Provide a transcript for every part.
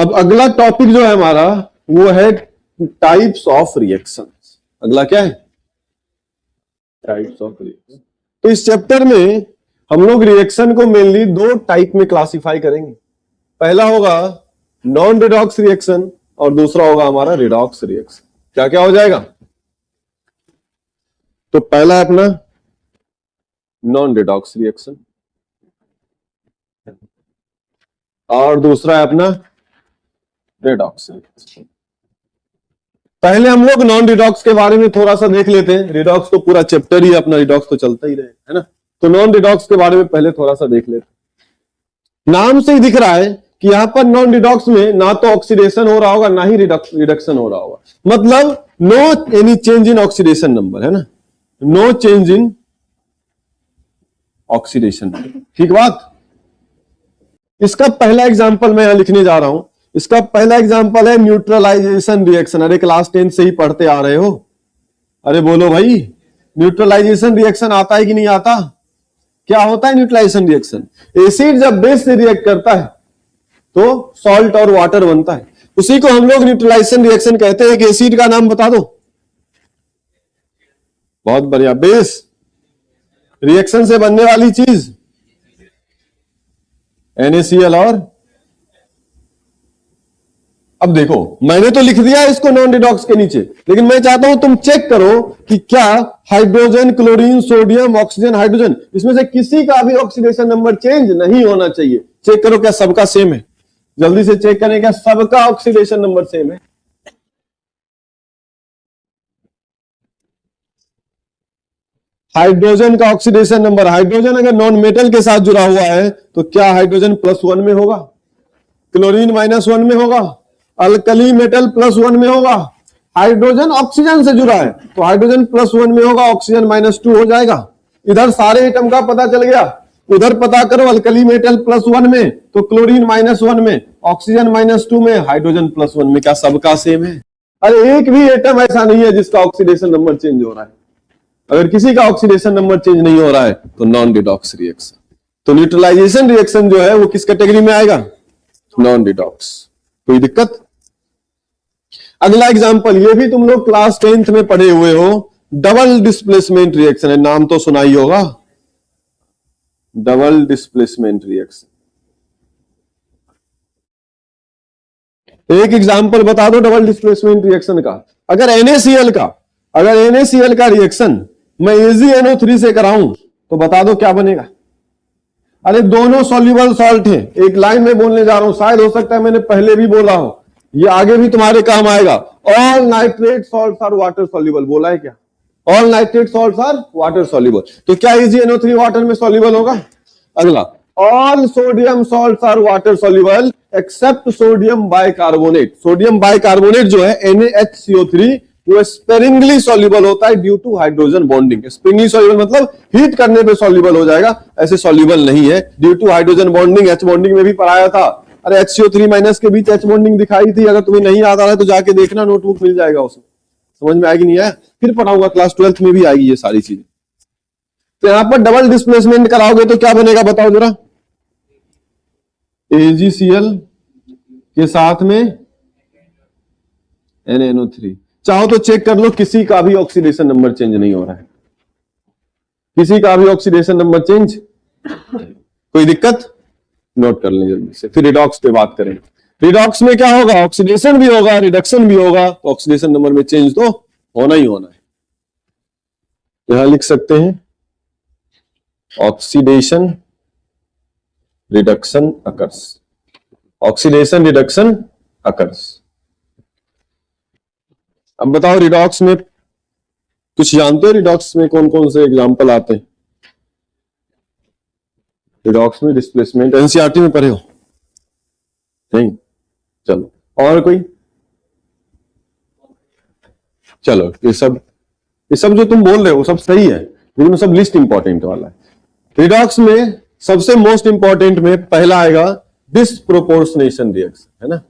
अब अगला टॉपिक जो है हमारा वो है टाइप्स ऑफ रिएक्शन। अगला क्या है? Types of reaction. तो इस चैप्टर में हम लोग रिएक्शन को मेनली दो टाइप में क्लासिफाई करेंगे। पहला होगा नॉन रिडॉक्स रिएक्शन और दूसरा होगा हमारा रिडॉक्स रिएक्शन। क्या क्या हो जाएगा? तो पहला है अपना नॉन रिडॉक्स रिएक्शन और दूसरा है अपना रिडॉक्स रिएक्शन। पहले हम लोग नॉन रिडॉक्स के बारे में थोड़ा सा देख लेते हैं। रिडॉक्स तो पूरा चैप्टर ही अपना रिडॉक्स तो चलता ही रहे, है ना। तो नॉन रिडॉक्स के बारे में पहले थोड़ा सा देख लेते हैं। नाम से ही दिख रहा है कि यहां पर नॉन रिडॉक्स में ना तो ऑक्सीडेशन हो रहा होगा ना ही रिडक्शन हो रहा होगा, मतलब no any change in oxidation number, है ना, no change in oxidation number. ठीक बात। इसका पहला एग्जांपल मैं यहां लिखने जा रहा हूं। इसका पहला एग्जांपल है न्यूट्रलाइजेशन रिएक्शन। अरे क्लास 10 से ही पढ़ते आ रहे हो, अरे बोलो भाई, न्यूट्रलाइजेशन रिएक्शन आता है कि नहीं आता? क्या होता है न्यूट्रलाइजेशन रिएक्शन? एसिड जब बेस से रिएक्ट करता है तो सॉल्ट और वाटर बनता है, उसी को हम लोग न्यूट्रलाइजेशन रिएक्शन कहते हैं। कि एसिड का नाम बता दो। बहुत बढ़िया। बेस रिएक्शन से बनने वाली चीज NaCl। और अब देखो मैंने तो लिख दिया इसको नॉन रिडॉक्स के नीचे, लेकिन मैं चाहता हूं तुम चेक करो कि क्या hydrogen, chlorine, sodium, oxygen, hydrogen, इसमें से किसी का भी ऑक्सीडेशन नंबर चेंज नहीं होना चाहिए। चेक करो क्या सबका सेम है। जल्दी से चेक करें क्या सबका ऑक्सीडेशन नंबर सेम है। हाइड्रोजन का ऑक्सीडेशन नंबर, हाइड्रोजन अगर नॉन मेटल के साथ जुड़ा हुआ है तो क्या हाइड्रोजन +1 में होगा, क्लोरीन -1 में होगा, अल्कली मेटल +1 में होगा। हाइड्रोजन ऑक्सीजन से जुड़ा है तो हाइड्रोजन +1 में होगा, ऑक्सीजन -2 हो जाएगा। इधर सारे एटम का पता चल गया, उधर पता करो अल्कली मेटल +1 में तो क्लोरीन -1 में, ऑक्सीजन -2 में, हाइड्रोजन +1 में। क्या सबका सेम है? अरे एक भी एटम ऐसा नहीं है जिसका ऑक्सीडेशन नंबर चेंज हो रहा है। अगर किसी का ऑक्सीडेशन नंबर चेंज नहीं हो रहा है तो नॉन रिडॉक्स रिएक्शन। तो न्यूट्रलाइजेशन रिएक्शन जो है वो किस कैटेगरी में आएगा? Non redox. कोई दिक्कत? अगला एग्जांपल, ये भी तुम लोग क्लास 10th में पढ़े हुए हो, डबल डिस्प्लेसमेंट रिएक्शन है। नाम तो सुना ही होगा, डबल डिस्प्लेसमेंट रिएक्शन। एक एग्जांपल बता दो डबल डिस्प्लेसमेंट रिएक्शन का। अगर NaCl का रिएक्शन मैं AgNO3 से कराऊं तो बता दो क्या बनेगा। अरे दोनों सॉल्युबल सॉल्ट हैं। एक लाइन में बोलने जा रहा हूं, शायद हो सकता है मैंने पहले भी बोला हो, ये आगे भी तुम्हारे काम आएगा। All nitrate salts are water soluble. बोला है क्या? All nitrate salts are water soluble. तो क्या AgNO3 वाटर में सॉल्युबल होगा? अगला, all sodium salts are water soluble except sodium bicarbonate. Sodium bicarbonate जो है NaHCO3 वो स्पेरिंगली सॉल्युबल होता है due to hydrogen bonding. Sparingly soluble मतलब हीट करने पे सॉल्युबल हो जाएगा, ऐसे सॉल्युबल नहीं है due to hydrogen bonding. H bonding में भी पढ़ाया था। अरे HCO3- के बीच H बॉन्डिंग दिखाई थी। अगर तुम्हें नहीं याद आ रहा है तो जाके देखना, नोटबुक मिल जाएगा उसमें। समझ में आएगी? नहीं आया फिर पढ़ाऊंगा, क्लास 12th में भी आएगी ये सारी चीजें। तो यहां पर डबल डिस्प्लेसमेंट कराओगे तो क्या बनेगा बताओ जरा। AgCl के साथ में NaNO3। चाहो तो चेक कर लो, किसी का भी ऑक्सीडेशन नंबर चेंज नहीं हो रहा है। किसी का भी ऑक्सीडेशन नंबर चेंज। कोई दिक्कत? नोट कर लें जल्दी से, फिर रिडॉक्स पे बात करें। रिडॉक्स में क्या होगा? ऑक्सीडेशन भी होगा, रिडक्शन भी होगा। तो ऑक्सीडेशन नंबर में चेंज तो होना ही होना है। यहां लिख सकते हैं oxidation reduction occurs. Oxidation reduction occurs. अब बताओ रिडॉक्स में कुछ जानते हो? रिडॉक्स में कौन कौन से एग्जांपल आते हैं? रिडॉक्स में डिस्प्लेसमेंट एनसीईआरटी में पढ़े हो? नहीं? चलो और कोई? चलो ये सब जो तुम बोल रहे हो सब सही है, लेकिन सब लिस्ट इंपॉर्टेंट वाला है। रिडॉक्स में सबसे मोस्ट इंपॉर्टेंट में पहला आएगा डिस्प्रोपोर्शनेशन रिएक्शन, है ना,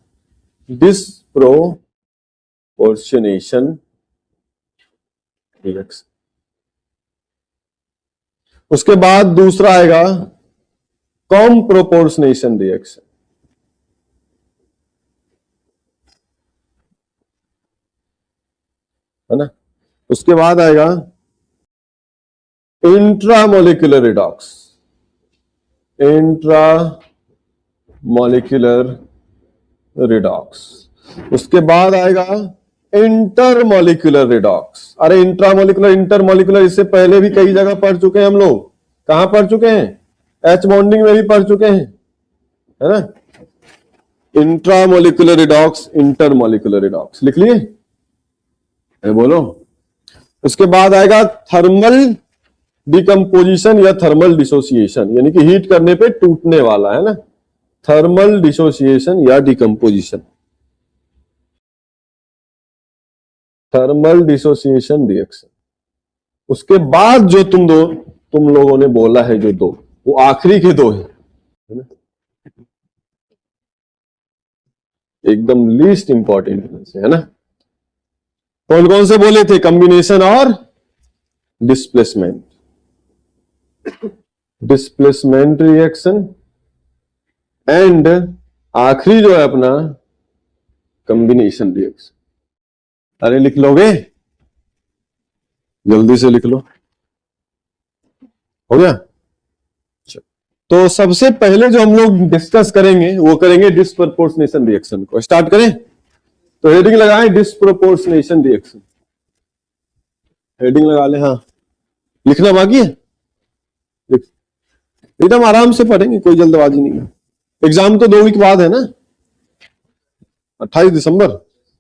डिस्प्रोपोर्शनेशन रिएक्शन। उसके बाद दूसरा आएगा कॉम्प्रोपोर्शनेशन रिएक्शन। है ना। उसके बाद आएगा इंट्रामोलिकुलर रिडॉक्स, इंट्रामोलिकुलर रिडॉक्स। उसके बाद आएगा इंटरमोलिकुलर रिडॉक्स। अरे इंट्रामोलिकुलर इंटरमोलिकुलर इससे पहले भी कई जगह पढ़ चुके हैं हम लोग। कहां पढ़ चुके हैं? एच बॉन्डिंग में भी पढ़ चुके हैं, है ना। इंट्रामोलिकुलर रिडॉक्स, इंटरमोलिकुलर रिडॉक्स लिख लिए? बोलो। उसके बाद आएगा थर्मल डिकम्पोजिशन या थर्मल डिसोसिएशन, यानी कि हीट करने पे टूटने वाला, है ना। थर्मल डिसोसिएशन या डिकम्पोजिशन, थर्मल डिसोसिएशन रिएक्शन। उसके बाद जो तुम लोगों ने बोला है जो दो, वो आखिरी के दो है ना? एकदम लीस्ट इंपॉर्टेंट है ना। कौन कौन से बोले थे? कॉम्बिनेशन और डिस्प्लेसमेंट, डिस्प्लेसमेंट रिएक्शन एंड आखिरी जो है अपना कॉम्बिनेशन रिएक्शन। अरे लिख लोगे? जल्दी से लिख लो। हो गया? तो सबसे पहले जो हम लोग डिस्कस करेंगे वो करेंगे डिस्प्रोपोर्शनेशन रिएक्शन को। स्टार्ट करें? तो हेडिंग लगाएं डिस्प्रोपोर्शनेशन रिएक्शन, हेडिंग लगा ले। हाँ, लिखना बाकी है? एकदम आराम से पढ़ेंगे, कोई जल्दबाजी नहीं है। एग्जाम तो 2 वीक बाद है ना, 28 दिसंबर।